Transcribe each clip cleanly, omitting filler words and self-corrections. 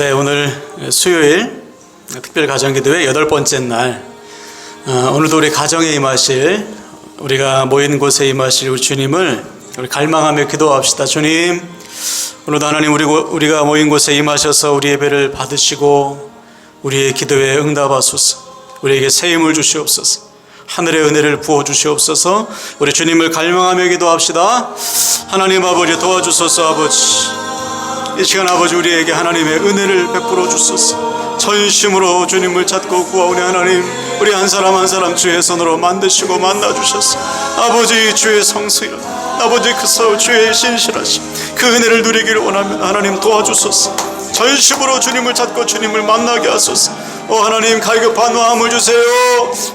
네, 오늘 수요일 특별 가정기도회 8번째 날, 오늘도 우리 가정에 임하실, 우리가 모인 곳에 임하실 우리 주님을 우리 갈망하며 기도합시다. 주님, 오늘도 하나님 우리가 모인 곳에 임하셔서 우리 예배를 받으시고 우리의 기도에 응답하소서. 우리에게 새 힘을 주시옵소서. 하늘의 은혜를 부어주시옵소서. 우리 주님을 갈망하며 기도합시다. 하나님 아버지 도와주소서. 아버지, 이 시간 아버지 우리에게 하나님의 은혜를 베풀어 주소서. 전심으로 주님을 찾고 구하오니 하나님, 우리 한 사람 한 사람 주의 손으로 만드시고 만나주셔서 아버지 주의 성수이라, 아버지 그 주의 신실하심, 그 은혜를 누리기를 원하면 하나님 도와주소서. 전심으로 주님을 찾고 주님을 만나게 하소서. 하나님, 갈급한 마음을 주세요.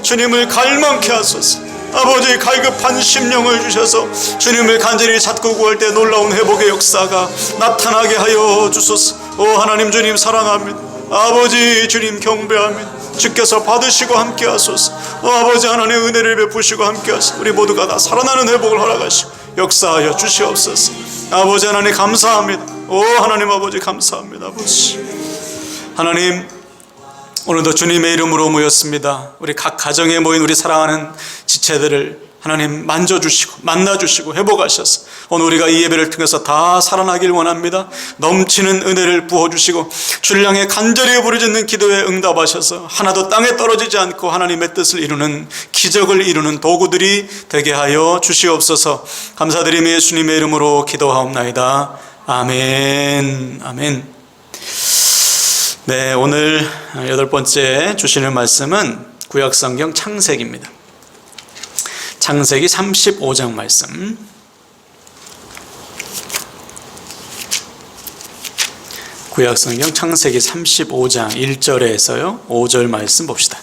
주님을 갈망케 하소서. 아버지, 갈급한 심령을 주셔서 주님을 간절히 찾고 구할 때 놀라운 회복의 역사가 나타나게 하여 주소서. 하나님, 주님 사랑합니다. 아버지, 주님 경배합니다. 주께서 받으시고 함께 하소서. 아버지, 하나님 은혜를 베푸시고 함께 하소서. 우리 모두가 다 살아나는 회복을 허락하시고 역사하여 주시옵소서. 아버지 하나님 감사합니다. 하나님 아버지 감사합니다. 아버지 하나님, 오늘도 주님의 이름으로 모였습니다. 우리 각 가정에 모인 우리 사랑하는 지체들을 하나님 만져주시고 만나주시고 회복하셔서 오늘 우리가 이 예배를 통해서 다 살아나길 원합니다. 넘치는 은혜를 부어주시고 주를 향해 간절히 부르짖는 기도에 응답하셔서 하나도 땅에 떨어지지 않고 하나님의 뜻을 이루는, 기적을 이루는 도구들이 되게 하여 주시옵소서. 감사드리며 예수님의 이름으로 기도하옵나이다. 아멘. 아멘. 네, 오늘 8번째 주시는 말씀은 구약성경 창세기입니다. 창세기 35장 말씀. 구약성경 창세기 35장 1절에서요 5절 말씀 봅시다.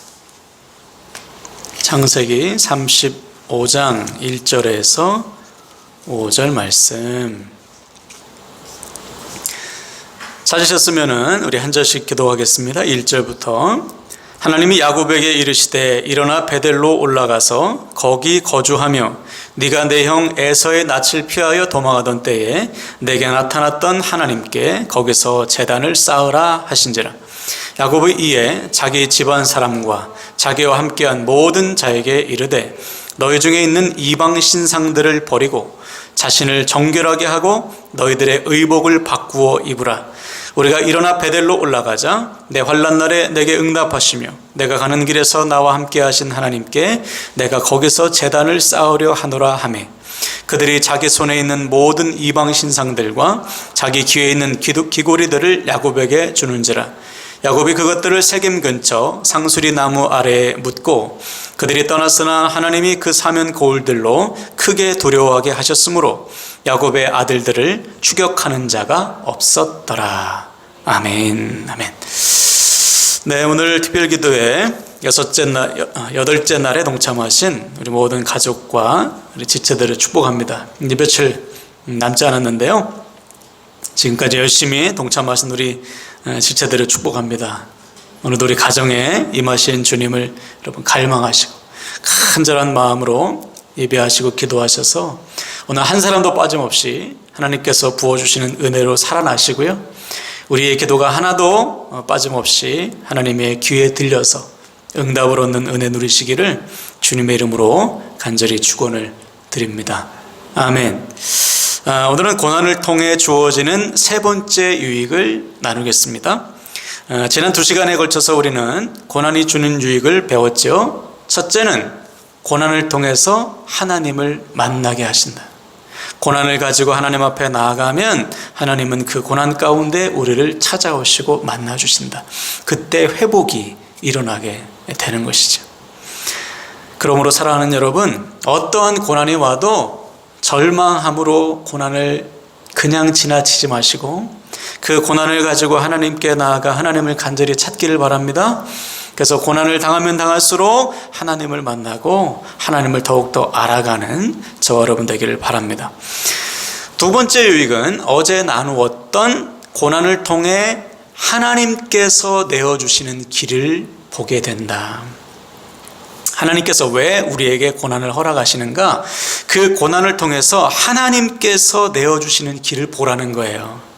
창세기 35장 1절에서 5절 말씀 찾으셨으면 우리 한 절씩 기도하겠습니다. 1절부터. 하나님이 야곱에게 이르시되 일어나 베델로 올라가서 거기 거주하며 네가 내 형 에서의 낯을 피하여 도망하던 때에 내게 나타났던 하나님께 거기서 제단을 쌓으라 하신지라. 야곱의 이에 자기 집안 사람과 자기와 함께한 모든 자에게 이르되 너희 중에 있는 이방 신상들을 버리고 자신을 정결하게 하고 너희들의 의복을 바꾸어 입으라. 우리가 일어나 베델로 올라가자 내 환난 날에 내게 응답하시며 내가 가는 길에서 나와 함께 하신 하나님께 내가 거기서 제단을 쌓으려 하노라 하매 그들이 자기 손에 있는 모든 이방 신상들과 자기 귀에 있는 귀고리들을 야곱에게 주는지라. 야곱이 그것들을 세겜 근처 상수리 나무 아래에 묻고 그들이 떠났으나 하나님이 그 사면 고울들로 크게 두려워하게 하셨으므로 야곱의 아들들을 추격하는 자가 없었더라. 아멘. 아멘. 네, 오늘 특별기도회 8째 날에 동참하신 우리 모든 가족과 우리 지체들을 축복합니다. 이제 며칠 남지 않았는데요, 지금까지 열심히 동참하신 우리 지체들을 축복합니다. 오늘도 우리 가정에 임하신 주님을 여러분 갈망하시고 간절한 마음으로 예배하시고 기도하셔서 오늘 한 사람도 빠짐없이 하나님께서 부어주시는 은혜로 살아나시고요, 우리의 기도가 하나도 빠짐없이 하나님의 귀에 들려서 응답을 얻는 은혜 누리시기를 주님의 이름으로 간절히 축원을 드립니다. 아멘. 오늘은 고난을 통해 주어지는 세 번째 유익을 나누겠습니다. 지난 2시간에 걸쳐서 우리는 고난이 주는 유익을 배웠죠. 첫째는 고난을 통해서 하나님을 만나게 하신다. 고난을 가지고 하나님 앞에 나아가면 하나님은 그 고난 가운데 우리를 찾아오시고 만나주신다. 그때 회복이 일어나게 되는 것이죠. 그러므로 사랑하는 여러분, 어떠한 고난이 와도 절망함으로 고난을 그냥 지나치지 마시고 그 고난을 가지고 하나님께 나아가 하나님을 간절히 찾기를 바랍니다. 그래서 고난을 당하면 당할수록 하나님을 만나고 하나님을 더욱더 알아가는 저와 여러분 되기를 바랍니다. 두 번째 유익은 어제 나누었던 고난을 통해 하나님께서 내어주시는 길을 보게 된다. 하나님께서 왜 우리에게 고난을 허락하시는가? 그 고난을 통해서 하나님께서 내어주시는 길을 보라는 거예요.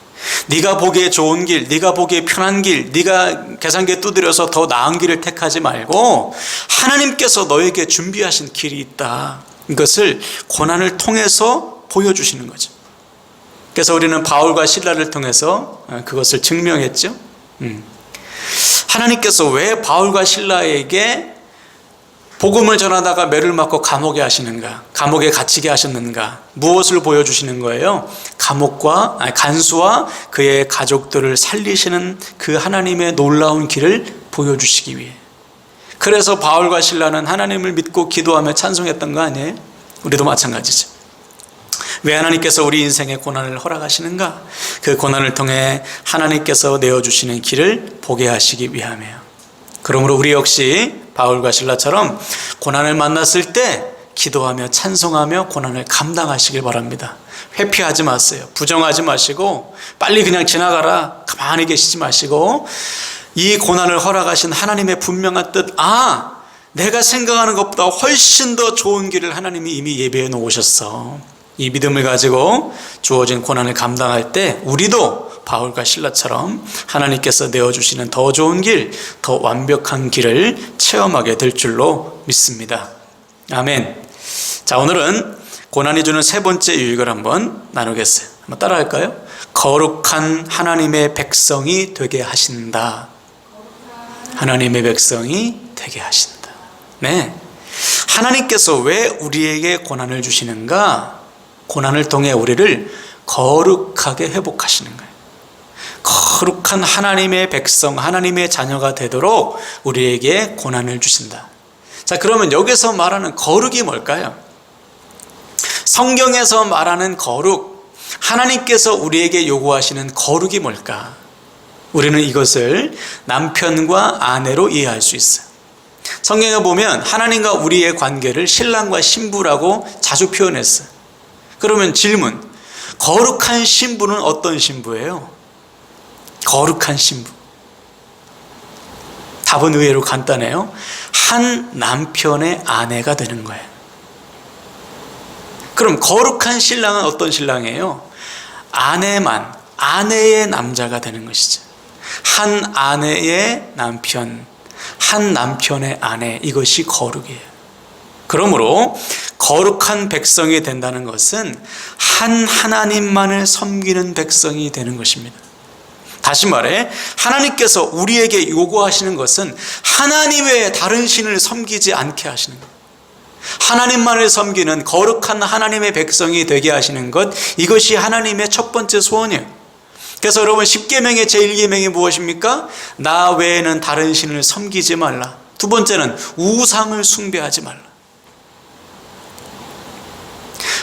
네가 보기에 좋은 길, 네가 보기에 편한 길, 네가 계산기에 두드려서 더 나은 길을 택하지 말고 하나님께서 너에게 준비하신 길이 있다. 이것을 고난을 통해서 보여주시는 거죠. 그래서 우리는 바울과 실라를 통해서 그것을 증명했죠. 하나님께서 왜 바울과 실라에게 복음을 전하다가 매를 맞고 감옥에 하시는가? 감옥에 갇히게 하셨는가? 무엇을 보여주시는 거예요? 간수와 그의 가족들을 살리시는 그 하나님의 놀라운 길을 보여주시기 위해. 그래서 바울과 실라는 하나님을 믿고 기도하며 찬송했던 거 아니에요? 우리도 마찬가지죠. 왜 하나님께서 우리 인생에 고난을 허락하시는가? 그 고난을 통해 하나님께서 내어주시는 길을 보게 하시기 위함이에요. 그러므로 우리 역시 바울과 실라처럼 고난을 만났을 때 기도하며 찬송하며 고난을 감당하시길 바랍니다. 회피하지 마세요. 부정하지 마시고 빨리 그냥 지나가라 가만히 계시지 마시고 이 고난을 허락하신 하나님의 분명한 뜻, 내가 생각하는 것보다 훨씬 더 좋은 길을 하나님이 이미 예배해 놓으셨어. 이 믿음을 가지고 주어진 고난을 감당할 때 우리도 바울과 실라처럼 하나님께서 내어주시는 더 좋은 길, 더 완벽한 길을 체험하게 될 줄로 믿습니다. 아멘. 자, 오늘은 고난이 주는 세 번째 유익을 한번 나누겠어요. 한번 따라할까요? 거룩한 하나님의 백성이 되게 하신다. 하나님의 백성이 되게 하신다. 네. 하나님께서 왜 우리에게 고난을 주시는가? 고난을 통해 우리를 거룩하게 회복하시는 거예요. 거룩한 하나님의 백성, 하나님의 자녀가 되도록 우리에게 고난을 주신다. 자, 그러면 여기서 말하는 거룩이 뭘까요? 성경에서 말하는 거룩, 하나님께서 우리에게 요구하시는 거룩이 뭘까? 우리는 이것을 남편과 아내로 이해할 수 있어요. 성경에 보면 하나님과 우리의 관계를 신랑과 신부라고 자주 표현했어요. 그러면 질문, 거룩한 신부는 어떤 신부예요? 거룩한 신부. 답은 의외로 간단해요. 한 남편의 아내가 되는 거예요. 그럼 거룩한 신랑은 어떤 신랑이에요? 아내의 남자가 되는 것이죠. 한 아내의 남편, 한 남편의 아내, 이것이 거룩이에요. 그러므로 거룩한 백성이 된다는 것은 한 하나님만을 섬기는 백성이 되는 것입니다. 다시 말해, 하나님께서 우리에게 요구하시는 것은 하나님 외에 다른 신을 섬기지 않게 하시는 것, 하나님만을 섬기는 거룩한 하나님의 백성이 되게 하시는 것, 이것이 하나님의 첫 번째 소원이에요. 그래서 여러분, 십계명의 제1계명이 무엇입니까? 나 외에는 다른 신을 섬기지 말라. 두 번째는 우상을 숭배하지 말라.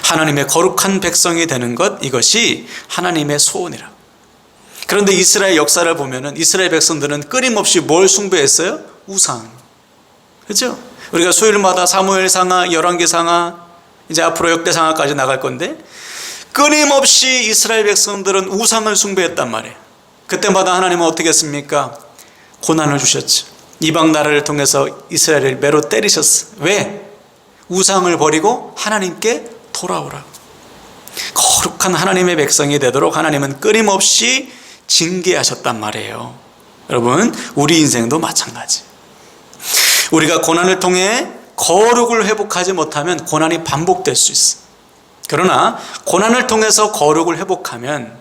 하나님의 거룩한 백성이 되는 것, 이것이 하나님의 소원이라. 그런데 이스라엘 역사를 보면은 이스라엘 백성들은 끊임없이 뭘 숭배했어요? 우상. 그렇죠? 우리가 수요일마다 사무엘상하, 열왕기상하, 이제 앞으로 역대상하까지 나갈 건데 끊임없이 이스라엘 백성들은 우상을 숭배했단 말이에요. 그때마다 하나님은 어떻게 했습니까? 고난을 주셨죠. 이방 나라를 통해서 이스라엘을 매로 때리셨어요. 왜? 우상을 버리고 하나님께 돌아오라. 거룩한 하나님의 백성이 되도록 하나님은 끊임없이 징계하셨단 말이에요. 여러분, 우리 인생도 마찬가지. 우리가 고난을 통해 거룩을 회복하지 못하면 고난이 반복될 수 있어. 그러나 고난을 통해서 거룩을 회복하면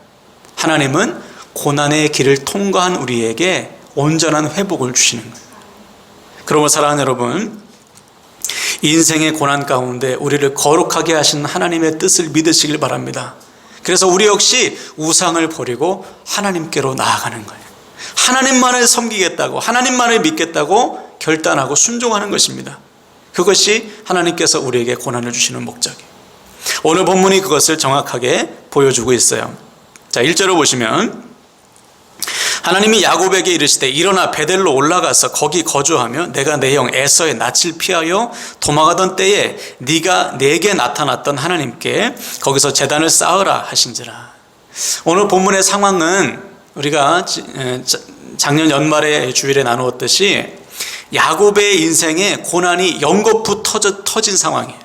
하나님은 고난의 길을 통과한 우리에게 온전한 회복을 주시는 거예요. 그러므로 사랑하는 여러분, 인생의 고난 가운데 우리를 거룩하게 하신 하나님의 뜻을 믿으시길 바랍니다. 그래서 우리 역시 우상을 버리고 하나님께로 나아가는 거예요. 하나님만을 섬기겠다고, 하나님만을 믿겠다고 결단하고 순종하는 것입니다. 그것이 하나님께서 우리에게 고난을 주시는 목적이에요. 오늘 본문이 그것을 정확하게 보여주고 있어요. 자, 1절을 보시면 하나님이 야곱에게 이르시되 일어나 베델로 올라가서 거기 거주하며 내가 내 형 에서의 낯을 피하여 도망하던 때에 네가 내게 나타났던 하나님께 거기서 제단을 쌓으라 하신지라. 오늘 본문의 상황은 우리가 작년 연말에 주일에 나누었듯이 야곱의 인생에 고난이 연거푸 터진 상황이에요.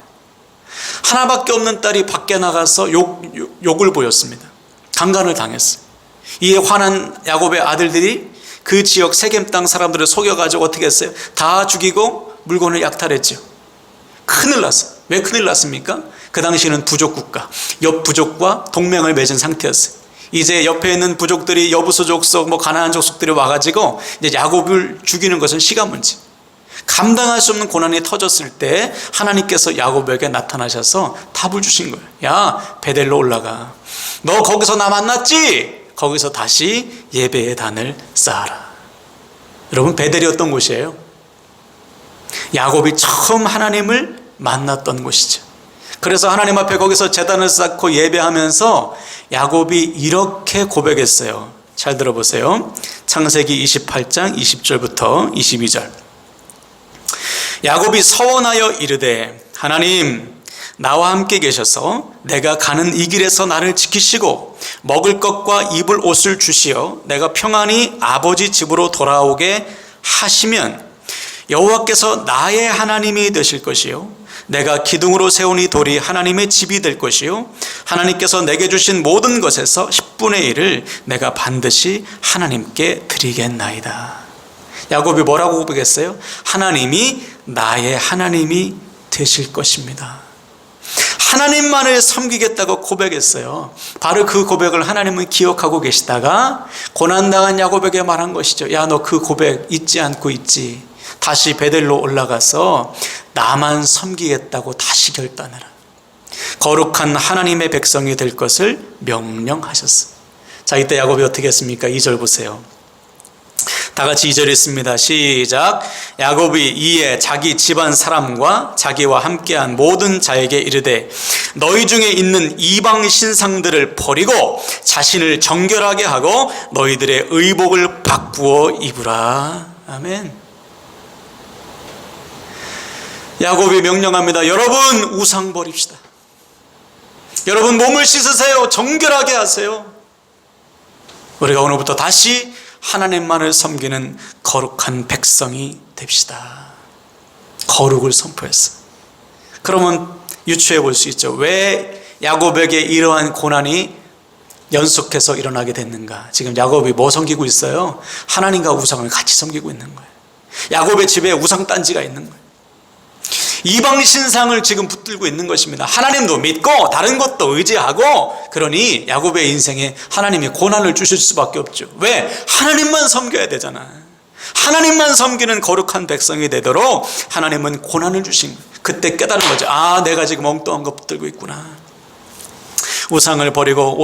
하나밖에 없는 딸이 밖에 나가서 욕을 보였습니다. 강간을 당했어요. 이에 화난 야곱의 아들들이 그 지역 세겜 땅 사람들을 속여가지고 어떻게 했어요? 다 죽이고 물건을 약탈했죠. 큰일 났어요. 왜 큰일 났습니까? 그 당시에는 부족 국가, 옆 부족과 동맹을 맺은 상태였어요. 이제 옆에 있는 부족들이 여부수 족속, 가나안 족속들이 와가지고 이제 야곱을 죽이는 것은 시간 문제. 감당할 수 없는 고난이 터졌을 때 하나님께서 야곱에게 나타나셔서 답을 주신 거예요. 야, 베델로 올라가. 너 거기서 나 만났지? 거기서 다시 예배의 단을 쌓아라. 여러분, 베델이 어떤 곳이에요? 야곱이 처음 하나님을 만났던 곳이죠. 그래서 하나님 앞에 거기서 제단을 쌓고 예배하면서 야곱이 이렇게 고백했어요. 잘 들어보세요. 창세기 28장 20절부터 22절. 야곱이 서원하여 이르되 하나님, 나와 함께 계셔서 내가 가는 이 길에서 나를 지키시고 먹을 것과 입을 옷을 주시어 내가 평안히 아버지 집으로 돌아오게 하시면 여호와께서 나의 하나님이 되실 것이요 내가 기둥으로 세운 이 돌이 하나님의 집이 될 것이요 하나님께서 내게 주신 모든 것에서 10분의 1을 내가 반드시 하나님께 드리겠나이다. 야곱이 뭐라고 고백했어요? 하나님이 나의 하나님이 되실 것입니다. 하나님만을 섬기겠다고 고백했어요. 바로 그 고백을 하나님은 기억하고 계시다가 고난당한 야곱에게 말한 것이죠. 야, 너 그 고백 잊지 않고 있지? 다시 베델로 올라가서 나만 섬기겠다고 다시 결단해라. 거룩한 하나님의 백성이 될 것을 명령하셨어. 자, 이때 야곱이 어떻게 했습니까? 2절 보세요. 다 같이 2절 읽습니다. 시작. 야곱이 이에 자기 집안 사람과 자기와 함께한 모든 자에게 이르되 너희 중에 있는 이방 신상들을 버리고 자신을 정결하게 하고 너희들의 의복을 바꾸어 입으라. 아멘. 야곱이 명령합니다. 여러분, 우상 버립시다. 여러분, 몸을 씻으세요. 정결하게 하세요. 우리가 오늘부터 다시 하나님만을 섬기는 거룩한 백성이 됩시다. 거룩을 선포했어. 그러면 유추해 볼 수 있죠. 왜 야곱에게 이러한 고난이 연속해서 일어나게 됐는가? 지금 야곱이 뭐 섬기고 있어요? 하나님과 우상을 같이 섬기고 있는 거예요. 야곱의 집에 우상 단지가 있는 거예요. 이방 신상을 지금 붙들고 있는 것입니다. 하나님도 믿고 다른 것도 의지하고, 그러니 야곱의 인생에 하나님이 고난을 주실 수밖에 없죠. 왜? 하나님만 섬겨야 되잖아. 하나님만 섬기는 거룩한 백성이 되도록 하나님은 고난을 주신 거예요. 그때 깨달은 거죠. 아, 내가 지금 엉뚱한 거 붙들고 있구나. 우상을 버리고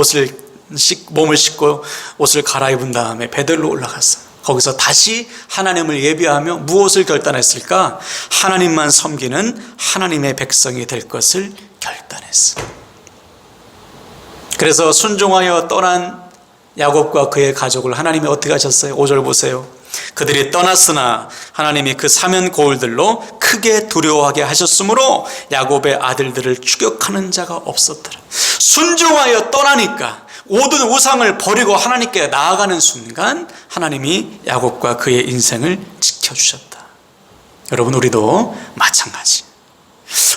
몸을 씻고 옷을 갈아입은 다음에 베델로 올라갔어. 거기서 다시 하나님을 예배하며 무엇을 결단했을까? 하나님만 섬기는 하나님의 백성이 될 것을 결단했어. 그래서 순종하여 떠난 야곱과 그의 가족을 하나님이 어떻게 하셨어요? 5절 보세요. 그들이 떠났으나 하나님이 그 사면 고울들로 크게 두려워하게 하셨으므로 야곱의 아들들을 추격하는 자가 없었더라. 순종하여 떠나니까, 모든 우상을 버리고 하나님께 나아가는 순간 하나님이 야곱과 그의 인생을 지켜주셨다. 여러분, 우리도 마찬가지.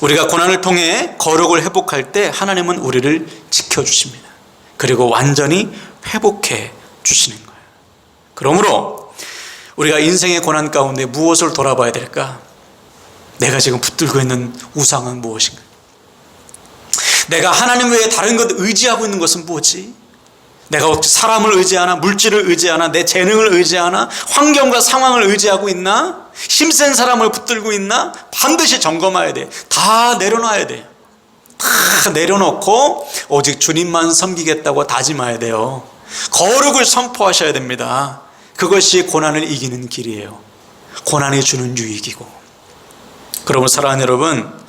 우리가 고난을 통해 거룩을 회복할 때 하나님은 우리를 지켜주십니다. 그리고 완전히 회복해 주시는 거예요. 그러므로 우리가 인생의 고난 가운데 무엇을 돌아봐야 될까? 내가 지금 붙들고 있는 우상은 무엇인가? 내가 하나님 외에 다른 것 의지하고 있는 것은 뭐지? 내가 사람을 의지하나, 물질을 의지하나, 내 재능을 의지하나, 환경과 상황을 의지하고 있나, 힘센 사람을 붙들고 있나? 반드시 점검해야 돼. 다 내려놔야 돼. 다 내려놓고 오직 주님만 섬기겠다고 다짐해야 돼요. 거룩을 선포하셔야 됩니다. 그것이 고난을 이기는 길이에요. 고난이 주는 유익이고. 그러므로 사랑하는 여러분,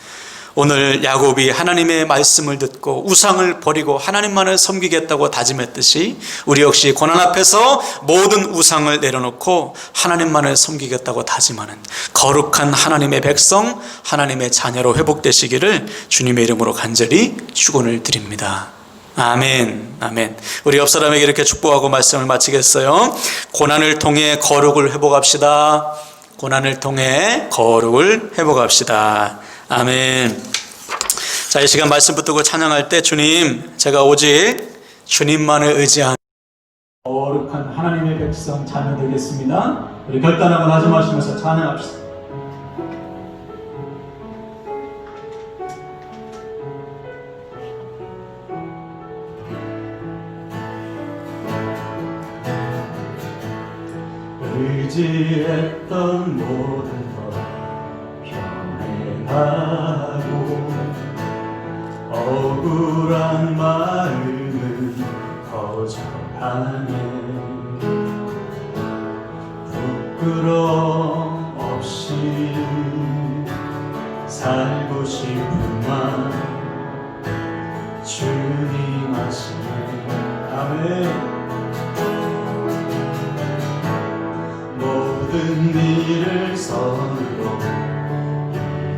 오늘 야곱이 하나님의 말씀을 듣고 우상을 버리고 하나님만을 섬기겠다고 다짐했듯이 우리 역시 고난 앞에서 모든 우상을 내려놓고 하나님만을 섬기겠다고 다짐하는 거룩한 하나님의 백성, 하나님의 자녀로 회복되시기를 주님의 이름으로 간절히 축원을 드립니다. 아멘, 아멘. 우리 옆 사람에게 이렇게 축복하고 말씀을 마치겠어요. 고난을 통해 거룩을 회복합시다. 고난을 통해 거룩을 회복합시다. 아멘. 자, 이 시간 말씀 붙들고 찬양할 때 주님, 제가 오직 주님만을 의지하는 거룩한 하나님의 백성 자녀 되겠습니다. 우리 결단하고 나좀하시면서 찬양합시다. 의지했던 모든 것 변해가고 억울한 마음은 거저하네. 부끄러움 없이 살고 싶은 맘 주님 아시네. 아멘. 모든 일을 선으로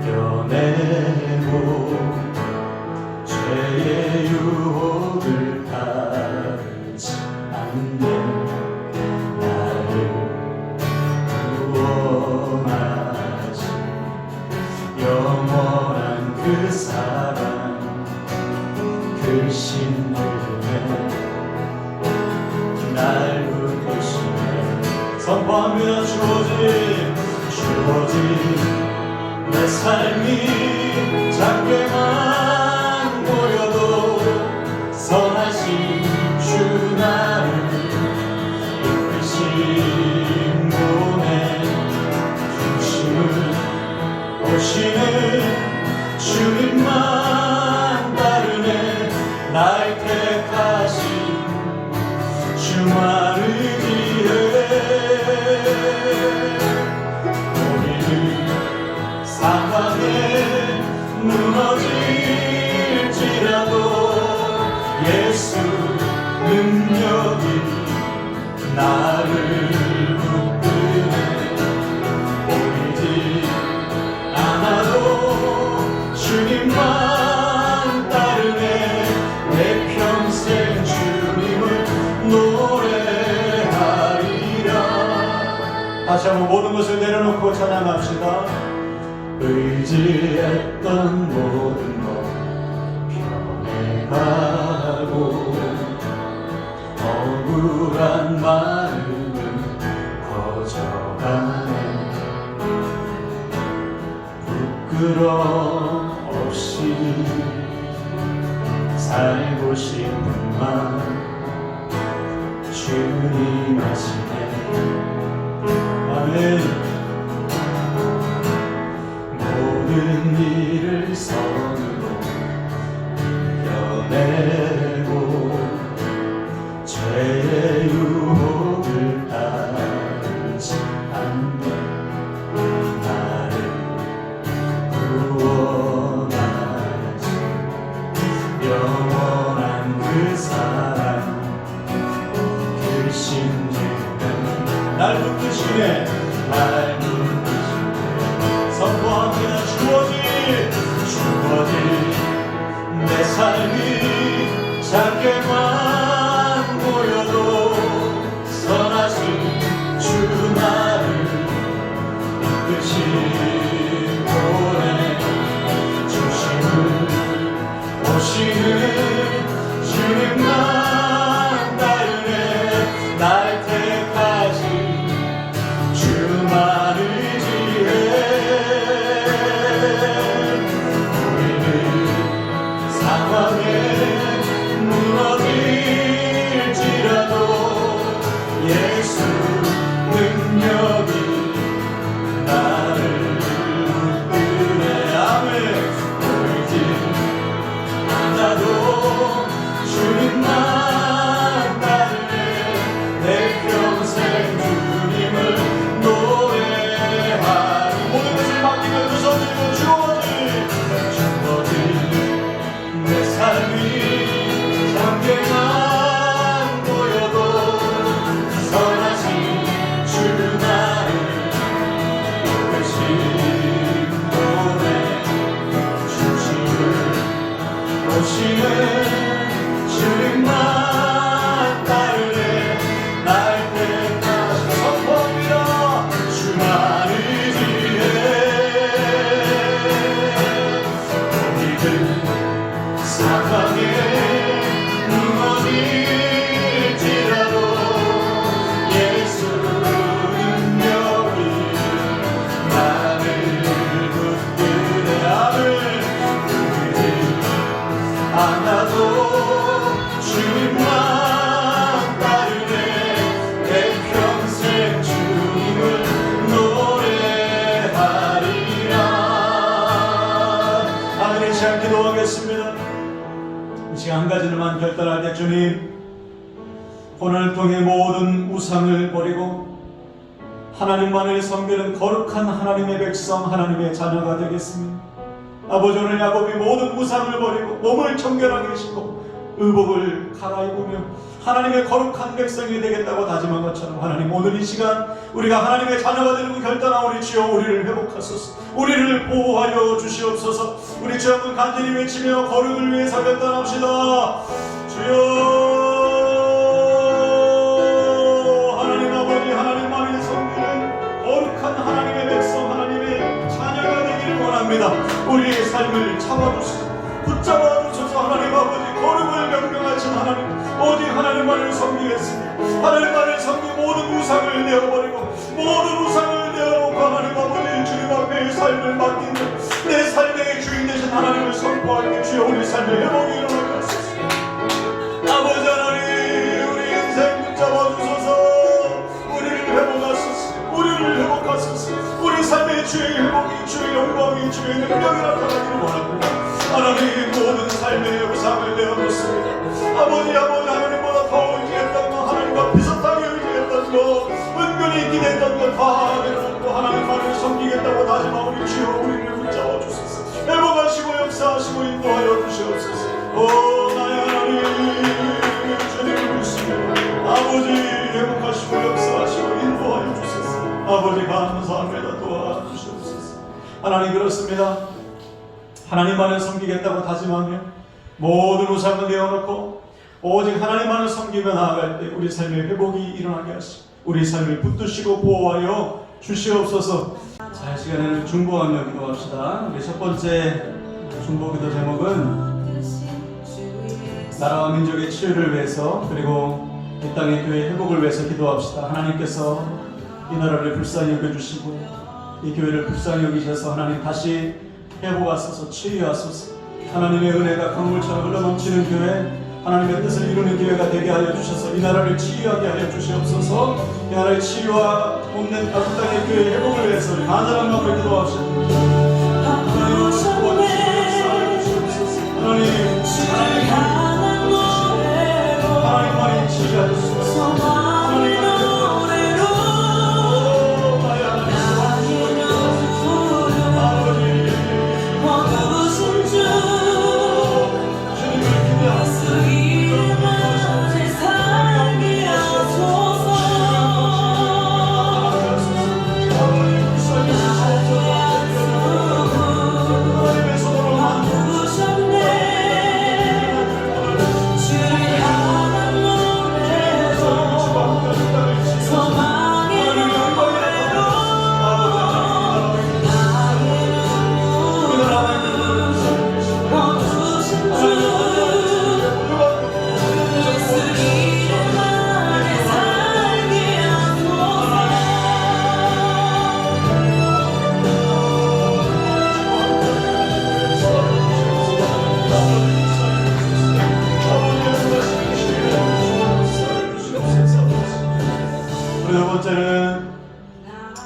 이겨내고 죄의 유혹을 따르지 않네. 나를 구원하신 영원한 그 사랑 그 신들에 날 붙드시네. 선포합니다. 주어진 내 삶이 작게만 보여도 선하신 주 나를 이끄신 분의 중심을 오시는 주님만 따르네. 날 택하신 주만을 위해 상황에 무너질지라도 예수 능력이 나를 붙드네. 보이지 않아도 주님만 따르네. 내 평생 주님을 노래하리라. 다시 한번 모든 것을 내려놓고 찬양합시다. 의지했던 모든 것 변해가고 억울한 마음은 거저가네. 부끄러움 없이 살고 싶은 맘 주님 아시네. 아멘. 모든 일을 선으로 이겨내고 죄의 유혹을 따르지 않네. 나를 구원하신 영원한 그 사랑 그 신주는 날 붙드시네. 날 선포합니다. 주어진 내 삶이 작게만 보여도 선하신 주 나를 이끄신 분의 중심을 오시는 주님만 따르네. 날 택하신 주만을 무너질지라도 예수 능력이 나를 시간 한 가지만 결단할 때 주님, 고난을 통해 모든 우상을 버리고 하나님만을 섬기는 거룩한 하나님의 백성, 하나님의 자녀가 되겠습니다. 아버지, 오늘 야곱이 모든 우상을 버리고 몸을 정결하게 하시고 의복을 갈아입으며 하나님의 거룩한 백성이 되겠다고 다짐한 것처럼 하나님, 오늘 이 시간 우리가 하나님의 자녀가 되는 결단한 우리 주여, 우리를 회복하소서. 우리를 보호하여 주시옵소서. 우리 주 한번 간절히 외치며 거룩을 위해서 결단합시다. 주여, 하나님 아버지, 하나님만을 섬기는 거룩한 하나님의 백성, 하나님의 자녀가 되기를 원합니다. 우리의 삶을 잡아주시고 붙잡아 주셔서 하나님 아버지, 거룩을 명령하신 하나님, 오직 하나님만을 섬기겠습니다. 하나님만을 섬기 모든 우상을 내어버리고 모든 우상을 내어놓고 하나님 아버지, 주님 앞에 삶을 맡기는 내 삶의 주인 되신 하나님을 선포하게 주여, 우리 삶의 회복이 일어나게 하소서. 아버지 하나님, 우리 인생 붙잡아 주소서. 우리를 회복하소서. 우리를 회복하소서. 우리 삶의 주의 회복이, 주의 영광이, 주의 능력이 나타나기를 원합니다. 하나님, 모든 삶의 우상을 내어놓습니다. 아버지, 하나님보다 더 의지했던 것, 하나님과 비슷하게 의지했던 것, 은근히 기대했던 것 다 내려놓고 하나님만을 섬기겠다고 다짐하오. 우리 주여, 우리를 붙잡아 주소서. 회복하시고 역사하시고 인도하여 주시옵소서. 오 나의 하나님, 주님을 믿습니다. 아버지, 회복하시고 역사하시고 인도하여 주소서. 아버지, 감사합니다. 도와주시옵소서. 하나님, 그렇습니다. 하나님만을 섬기겠다고 다짐하며 모든 우상을 내어놓고 오직 하나님만을 섬기며 나아갈 때 우리 삶의 회복이 일어나게 하시고 우리 삶을 붙드시고 보호하여 주시옵소서. 자, 이 시간에는 중보하며 기도합시다. 우리 첫 번째 중보 기도 제목은 나라와 민족의 치유를 위해서, 그리고 이 땅의 교회 회복을 위해서 기도합시다. 하나님께서 이 나라를 불쌍히 여겨주시고 이 교회를 불쌍히 여기셔서 하나님 다시 회복하소서, 치유하소서. 하나님의 은혜가 강물처럼 흘러넘치는 교회, 하나님의 뜻을 이루는 교회가 되게 하여 주셔서 이 나라를 치유하게 하여 주시옵소서. 이 나라의 치유와 온된 가족 땅의 교회 회복을 위해서 우리 간절한 마음으로 기도합시다. 하나님만이 치유하여 주시옵소서.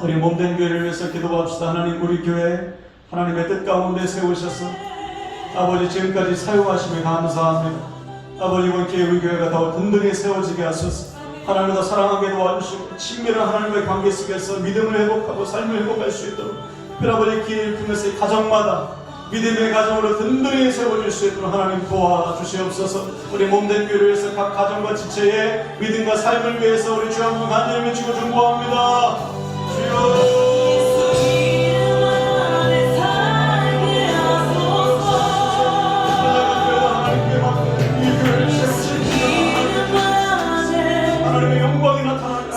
우리 몸된 교회를 위해서 기도합시다. 하나님, 우리 교회 하나님의 뜻 가운데 세우셔서 아버지 지금까지 사용하시며 감사합니다. 아버지, 이번 기회에 우리 교회가 더 든든히 세워지게 하소서. 하나님을 더 사랑하게 도와주시고 친밀한 하나님의 관계 속에서 믿음을 회복하고 삶을 회복할 수 있도록 아버지 기회를 통해서 이 가정마다 믿음의 가정으로 든든히 세워질 수 있도록 하나님 도와주시옵소서. 우리 몸된 교회를 위해서 각 가정과 지체의 믿음과 삶을 위해서 우리 주 한번 간절히 외치고 중보합니다. 주여, 하나님의 영광이 나타나게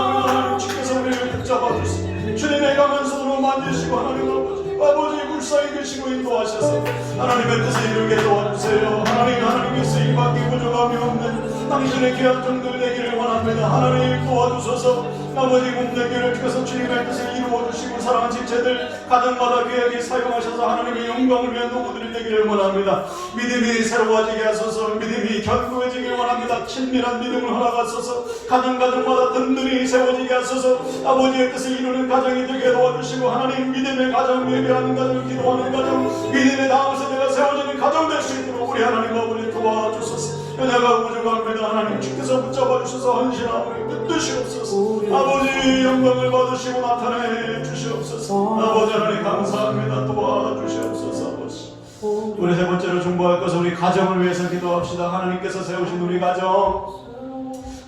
하나님 주께서 우리를 붙잡아 주시고 주님의 강한 손으로 만지시고 하나님 아버지 불쌍히 계시고 인도하셔서 하나님의 뜻을 이루게 도와주세요. 하나님께서 이밖에 부족함이 없는 당신의 귀한 종들 되기를 원합니다. 하나님 도와주소서. 아버지 몸된 교회를 통해서 주님의 뜻을 이루어주시고 사랑하는 지체들 가정마다 귀하게 사용하셔서 하나님의 영광을 위한 노고들이 되기를 원합니다. 믿음이 새로워지게 하소서. 믿음이 견고해지길 원합니다. 친밀한 믿음을 허락하소서. 가정마다 든든히 세워지게 하소서. 아버지의 뜻을 이루는 가정이 되게 도와주시고 하나님 믿음의 가정, 예배하는 가정, 기도하는 가정, 믿음의 다음 세대가 세워지는 가정 될 수 있도록 우리 하나님 아버지 도와주소서. 연약하고 부족합니다. 하나님 주께서 붙잡아 주셔서 헌신하오니 뜻주시옵소서. 아버지 영광을 받으시고 나타내 주시옵소서. 아버지 하나님 감사합니다. 도와주시옵소서. 아버지 우리 세 번째로 중보할 것은 우리 가정을 위해서 기도합시다. 하나님께서 세우신 우리 가정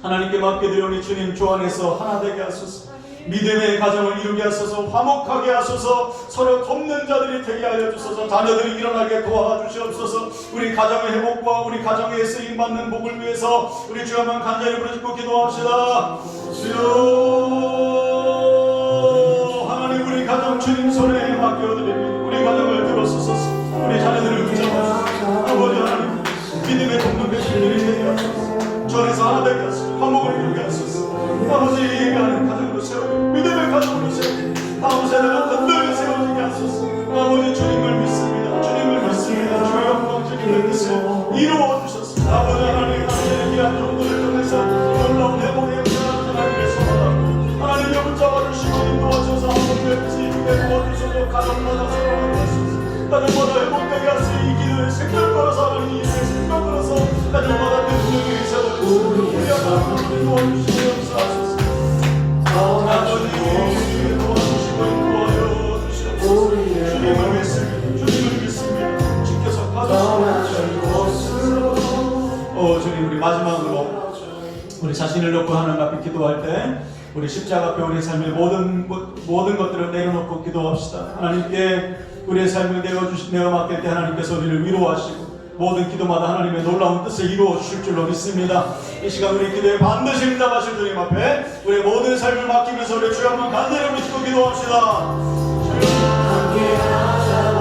하나님께 맡겨드리오니 주님 주 안에서 하나 되게 하소서. 믿음의 가정을 이루게 하소서. 화목하게 하소서. 서로 돕는 자들이 되게 하여 주소서. 자녀들이 일어나게 도와주시옵소서. 우리 가정의 회복과 우리 가정에 쓰임받는 복을 위해서 우리 주 한번 간절히 부르짖고 기도합시다. 주여 하나님 우리 가정 주님 손에 맡겨드립니다. 우리 가정을 들어주소서. 우리 자녀들을 붙잡아주소서. 아버지 하나님 믿음의 돕는 백성들이 되게 하소서. 주 안에서 하나 되게 하소서. 화목을 이루게 하소서. 아버지 예배하는 가정으로 세우고 믿음의 가정으로 세우고 다음 세대가 든든히 세워지게 하소서. 아버지 주님을 믿습니다. 주님을 믿습니다. 주의 영광 주님의 뜻을 이루어주셨습니다. 아버지 하나님 당신의 귀한 종들을 통해서 놀라운 회복의 역사를 하나님께 소망하고 하나님의 붙잡아주시고 인도하셔서 하나님의 뜻을 이루게 도와주셔서 가정마다 세워가게 하소서. 가정마다 회복되게 하소서. 이 기도의 생명 걸어서 하나님 이 생명 걸어서 가정마다 든든히 세워주시고 우리 하나님 도와주시고 역사하소서. 아버지 도와주시고 인도하여 주시옵소서. 주님을 믿습니다. 주님을 믿습니다. 지켜서 받으시옵소서. 주님 우리 마지막으로 우리 자신을 놓고 하나님 앞에 기도할 때 우리 십자가 앞에 우리 삶의 모든 것들을 내려놓고 기도합시다. 하나님께 우리의 삶을 내어 맡길 때 하나님께서 우리를 위로하시고 모든 기도마다 하나님의 놀라운 뜻을 이루어 주실 줄로 믿습니다. 이 시간 우리 기도에 반드시 응답하실 주님 앞에 우리의 모든 삶을 맡기면서 우리 주여 한번 간절히 부르짖고 기도합시다. 함께하자고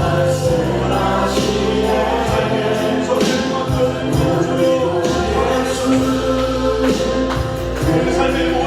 말씀하시네 삶의 소리를 맡겨드립니다. 주여 우리 삶의 모든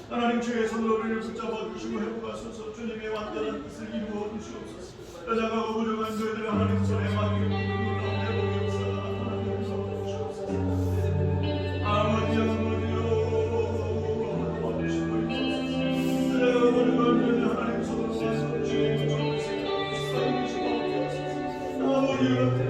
하나님 주의 손으로 우리를 붙잡아 주시고 회복하소서. 주님의 완전한 뜻을 이루어 주시옵소서. 여자가 부족한 저희들 하나님 손에 맡기고 놀라운 회복의 역사가 하나님 주시옵소서. 아버지여 도와주시고 있소서. 여자가 부족한 저희들 하나님 손으로 맡겨 주시고 주님의 손을 쓰시고 아버지여